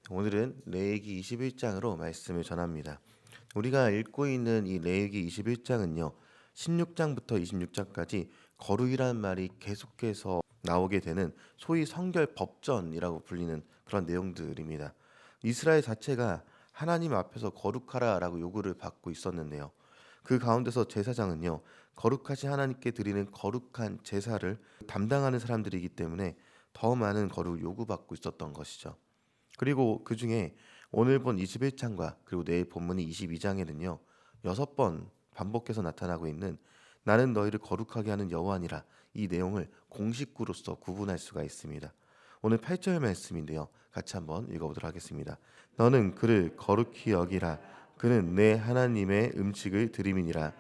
오늘은 레위기 21장으로 말씀을 전합니다. 우리가 읽고 있는 이 레위기 21장은요. 16장부터 26장까지 거룩이라는 말이 계속해서 나오게 되는 소위 성결 법전이라고 불리는 그런 내용들입니다. 이스라엘 자체가 하나님 앞에서 거룩하라라고 요구를 받고 있었는데요. 그 가운데서 제사장은요. 거룩하신 하나님께 드리는 거룩한 제사를 담당하는 사람들이기 때문에 더 많은 거룩을 요구받고 있었던 것이죠. 그리고 그 중에 오늘 본 21장과 그리고 내일 본문이 22장에는요. 6번 반복해서 나타나고 있는 나는 너희를 거룩하게 하는 여호와니라 이 내용을 공식구로서 구분할 수가 있습니다. 오늘 8절 말씀인데요. 같이 한번 읽어보도록 하겠습니다. 너는 그를 거룩히 여기라. 그는 내 하나님의 음식을 드림이니라.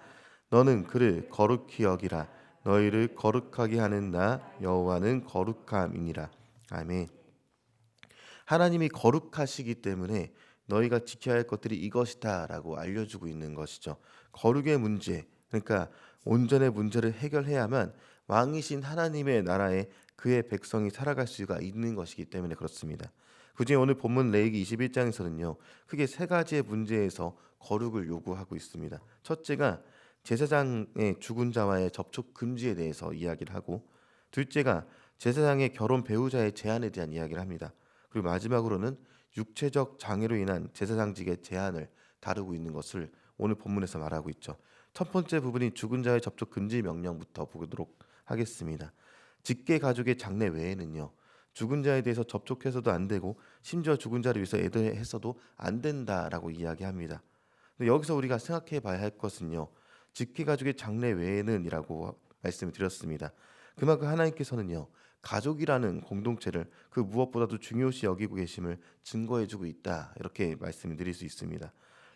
너는 그를 거룩히 여기라. 너희를 거룩하게 하는 나 여호와는 거룩함이니라. 아멘. 하나님이 거룩하시기 때문에 너희가 지켜야 할 것들이 이것이다라고 알려주고 있는 것이죠. 거룩의 문제, 그러니까 온전의 문제를 해결해야만 왕이신 하나님의 나라에 그의 백성이 살아갈 수가 있는 것이기 때문에 그렇습니다. 그중에 오늘 본문 레위기 21장에서는요. 크게 세 가지의 문제에서 거룩을 요구하고 있습니다. 첫째가 제사장의 죽은 자와의 접촉 금지에 대해서 이야기를 하고, 둘째가 제사장의 결혼 배우자의 제한에 대한 이야기를 합니다. 그리고 마지막으로는 육체적 장애로 인한 제사장직의 제한을 다루고 있는 것을 오늘 본문에서 말하고 있죠. 첫 번째 부분이 죽은 자의 접촉 금지 명령부터 보도록 하겠습니다. 직계 가족의 장례 외에는요. 죽은 자에 대해서 접촉해서도 안 되고 심지어 죽은 자를 위해서 애도했어도 안 된다라고 이야기합니다. 근데 여기서 우리가 생각해 봐야 할 것은요. 직계 가족의 장례 외에는이라고 말씀을 드렸습니다. 그만큼 하나님께서는요. 가족이라는 공동체를 그 무엇보다도 중요시 여기고 계심을 증거해주고 있다. 이렇게 말씀을 드릴 수 있습니다.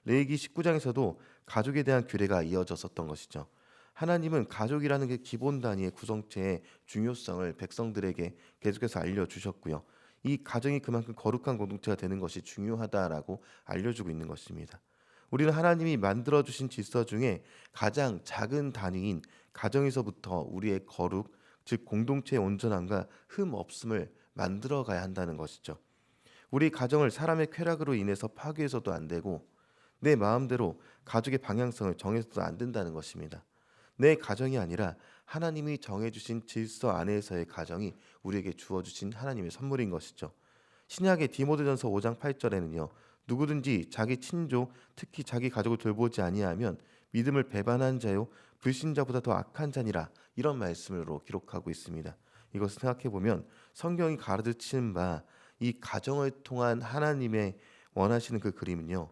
레위기 19장에서도 가족에 대한 규례가 이어졌었던 것이죠. 하나님은 가족이라는 게 기본 단위의 구성체의 중요성을 백성들에게 계속해서 알려주셨고요. 이 가정이 그만큼 거룩한 공동체가 되는 것이 중요하다라고 알려주고 있는 것입니다. 우리는 하나님이 만들어주신 질서 중에 가장 작은 단위인 가정에서부터 우리의 거룩, 즉 공동체의 온전함과 흠 없음을 만들어 가야 한다는 것이죠. 우리 가정을 사람의 쾌락으로 인해서 파괴해서도 안 되고 내 마음대로 가족의 방향성을 정해서도 안 된다는 것입니다. 내 가정이 아니라 하나님이 정해주신 질서 안에서의 가정이 우리에게 주어주신 하나님의 선물인 것이죠. 신약의 디모데전서 5장 8절에는요. 누구든지 자기 친족, 특히 자기 가족을 돌보지 아니하면 믿음을 배반한 자요 불신자보다 더 악한 자니라 이런 말씀으로 기록하고 있습니다. 이것을 생각해 보면 성경이 가르치는 바 이 가정을 통한 하나님의 원하시는 그 그림은요.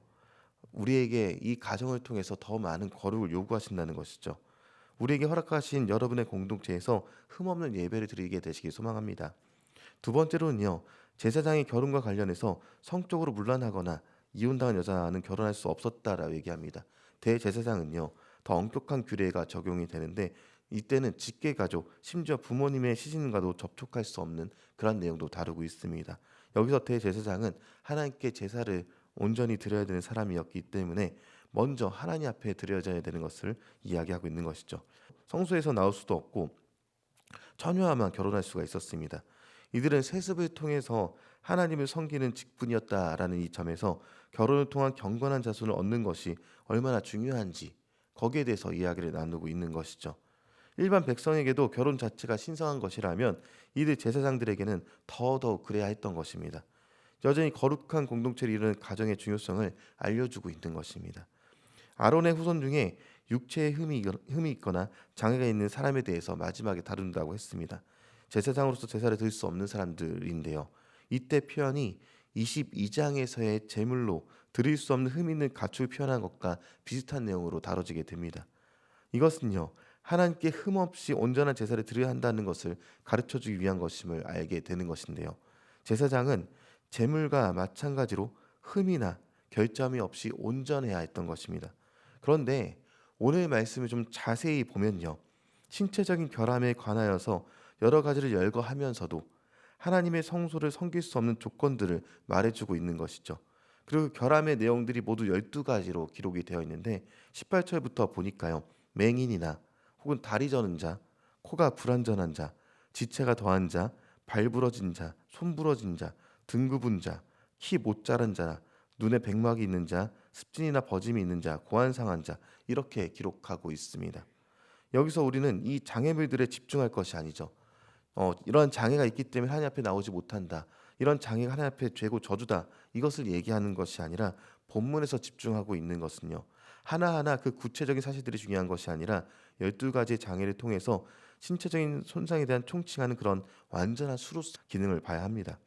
우리에게 이 가정을 통해서 더 많은 거룩을 요구하신다는 것이죠. 우리에게 허락하신 여러분의 공동체에서 흠없는 예배를 드리게 되시길 소망합니다. 두 번째로는요. 제사장의 결혼과 관련해서 성적으로 문란하거나 이혼당한 여자는 결혼할 수 없었다라고 얘기합니다. 대제사장은요. 더 엄격한 규례가 적용이 되는데 이때는 직계가족, 심지어 부모님의 시신과도 접촉할 수 없는 그런 내용도 다루고 있습니다. 여기서 대제사장은 하나님께 제사를 온전히 드려야 되는 사람이었기 때문에 먼저 하나님 앞에 드려져야 되는 것을 이야기하고 있는 것이죠. 성소에서 나올 수도 없고 처녀와만 결혼할 수가 있었습니다. 이들은 세습을 통해서 하나님을 섬기는 직분이었다라는 이 점에서 결혼을 통한 경건한 자손을 얻는 것이 얼마나 중요한지 거기에 대해서 이야기를 나누고 있는 것이죠. 일반 백성에게도 결혼 자체가 신성한 것이라면 이들 제사장들에게는 더더욱 그래야 했던 것입니다. 여전히 거룩한 공동체를 이루는 가정의 중요성을 알려주고 있는 것입니다. 아론의 후손 중에 육체에 흠이 있거나 장애가 있는 사람에 대해서 마지막에 다룬다고 했습니다. 제사장으로서 제사를 드릴 수 없는 사람들인데요. 이때 표현이 22장에서의 제물로 드릴 수 없는 흠 있는 가축을 표현한 것과 비슷한 내용으로 다뤄지게 됩니다. 이것은요. 하나님께 흠 없이 온전한 제사를 드려야 한다는 것을 가르쳐주기 위한 것임을 알게 되는 것인데요. 제사장은 제물과 마찬가지로 흠이나 결점이 없이 온전해야 했던 것입니다. 그런데 오늘 말씀을 좀 자세히 보면요. 신체적인 결함에 관하여서 여러 가지를 열거하면서도 하나님의 성소를 섬길 수 없는 조건들을 말해주고 있는 것이죠. 그리고 결함의 내용들이 모두 12가지로 기록이 되어 있는데 18절부터 보니까요. 맹인이나 혹은 다리 저는 자, 코가 불완전한 자, 지체가 더한 자, 발 부러진 자, 손 부러진 자, 등 굽은 자, 키 못 자른 자, 눈에 백막이 있는 자, 습진이나 버짐이 있는 자, 고안 상한 자 이렇게 기록하고 있습니다. 여기서 우리는 이 장애물들에 집중할 것이 아니죠. 이런 장애가 있기 때문에 하나님 앞에 나오지 못한다. 이런 장애가 하나님 앞에 죄고 저주다. 이것을 얘기하는 것이 아니라 본문에서 집중하고 있는 것은요. 하나하나 그 구체적인 사실들이 중요한 것이 아니라 12가지의 장애를 통해서 신체적인 손상에 대한 총칭하는 그런 완전한 수로 기능을 봐야 합니다.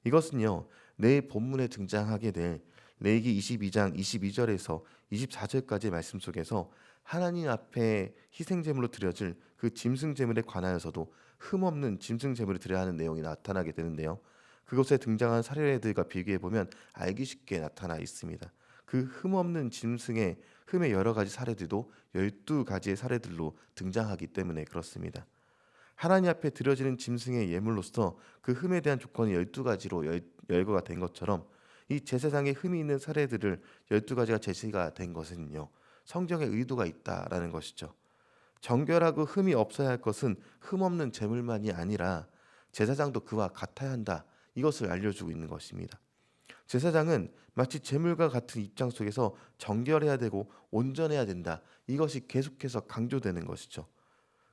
이것은요. 내일 본문에 등장하게 될 레위기 22장 22절에서 24절까지의 말씀 속에서 하나님 앞에 희생 제물로 드려질 그 짐승 제물에 관하여서도 흠없는 짐승 제물을 드려야 하는 내용이 나타나게 되는데요. 그곳에 등장한 사례들과 비교해 보면 알기 쉽게 나타나 있습니다. 그 흠없는 짐승의 흠의 여러 가지 사례들도 12가지의 사례들로 등장하기 때문에 그렇습니다. 하나님 앞에 드려지는 짐승의 예물로서 그 흠에 대한 조건이 12가지로 열거가 된 것처럼 이 제사장의 흠이 있는 사례들을 12가지가 제시가 된 것은요. 성경의 의도가 있다라는 것이죠. 정결하고 흠이 없어야 할 것은 흠없는 제물만이 아니라 제사장도 그와 같아야 한다. 이것을 알려주고 있는 것입니다. 제사장은 마치 제물과 같은 입장 속에서 정결해야 되고 온전해야 된다. 이것이 계속해서 강조되는 것이죠.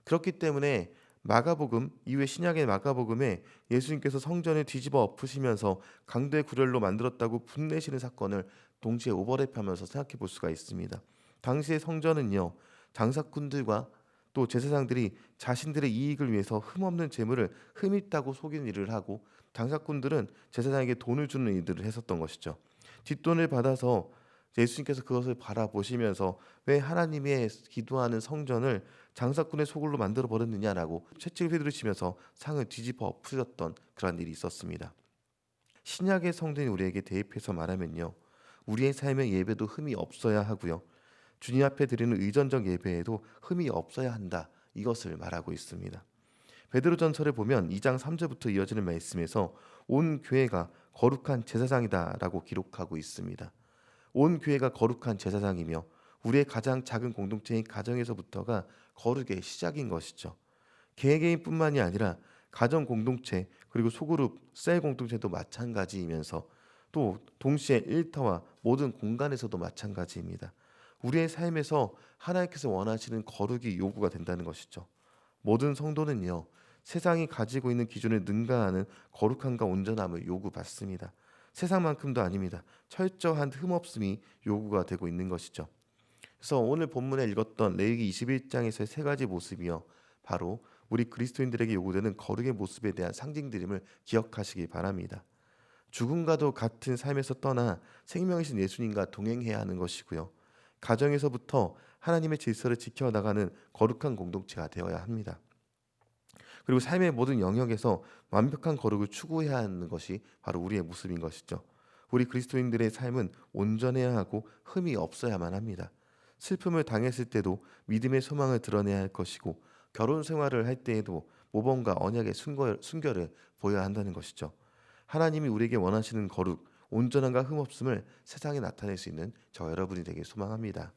그렇기 때문에 마가복음 이후에 신약의 마가복음에 예수님께서 성전을 뒤집어 엎으시면서 강도의 구렬로 만들었다고 분내시는 사건을 동시에 오버랩하면서 생각해 볼 수가 있습니다. 당시의 성전은요. 장사꾼들과 또 제사장들이 자신들의 이익을 위해서 흠없는 재물을 흠있다고 속이는 일을 하고 장사꾼들은 제사장에게 돈을 주는 일들을 했었던 것이죠. 뒷돈을 받아서 예수님께서 그것을 바라보시면서 왜 하나님의 기도하는 성전을 장사꾼의 소굴로 만들어 버렸느냐라고 채찍을 휘두르시면서 상을 뒤집어 엎으셨던 그런 일이 있었습니다. 신약의 성전이 우리에게 대입해서 말하면요. 우리의 삶의 예배도 흠이 없어야 하고요. 주님 앞에 드리는 의전적 예배에도 흠이 없어야 한다. 이것을 말하고 있습니다. 베드로전서를 보면 2장 3절부터 이어지는 말씀에서 온 교회가 거룩한 제사장이다라고 기록하고 있습니다. 온 교회가 거룩한 제사장이며 우리의 가장 작은 공동체인 가정에서부터가 거룩의 시작인 것이죠. 개개인뿐만이 아니라 가정 공동체 그리고 소그룹, 셀 공동체도 마찬가지이면서 또 동시에 일터와 모든 공간에서도 마찬가지입니다. 우리의 삶에서 하나님께서 원하시는 거룩이 요구가 된다는 것이죠. 모든 성도는요. 세상이 가지고 있는 기준을 능가하는 거룩함과 온전함을 요구받습니다. 세상만큼도 아닙니다. 철저한 흠없음이 요구가 되고 있는 것이죠. 그래서 오늘 본문에 읽었던 레위기 21장에서의 세 가지 모습이요. 바로 우리 그리스도인들에게 요구되는 거룩의 모습에 대한 상징들임을 기억하시기 바랍니다. 죽음과도 같은 삶에서 떠나 생명이신 예수님과 동행해야 하는 것이고요. 가정에서부터 하나님의 질서를 지켜나가는 거룩한 공동체가 되어야 합니다. 그리고 삶의 모든 영역에서 완벽한 거룩을 추구해야 하는 것이 바로 우리의 모습인 것이죠. 우리 그리스도인들의 삶은 온전해야 하고 흠이 없어야만 합니다. 슬픔을 당했을 때도 믿음의 소망을 드러내야 할 것이고 결혼 생활을 할 때에도 모범과 언약의 순결을 보여야 한다는 것이죠. 하나님이 우리에게 원하시는 거룩, 온전함과 흠없음을 세상에 나타낼 수 있는 저 여러분이 되길 소망합니다.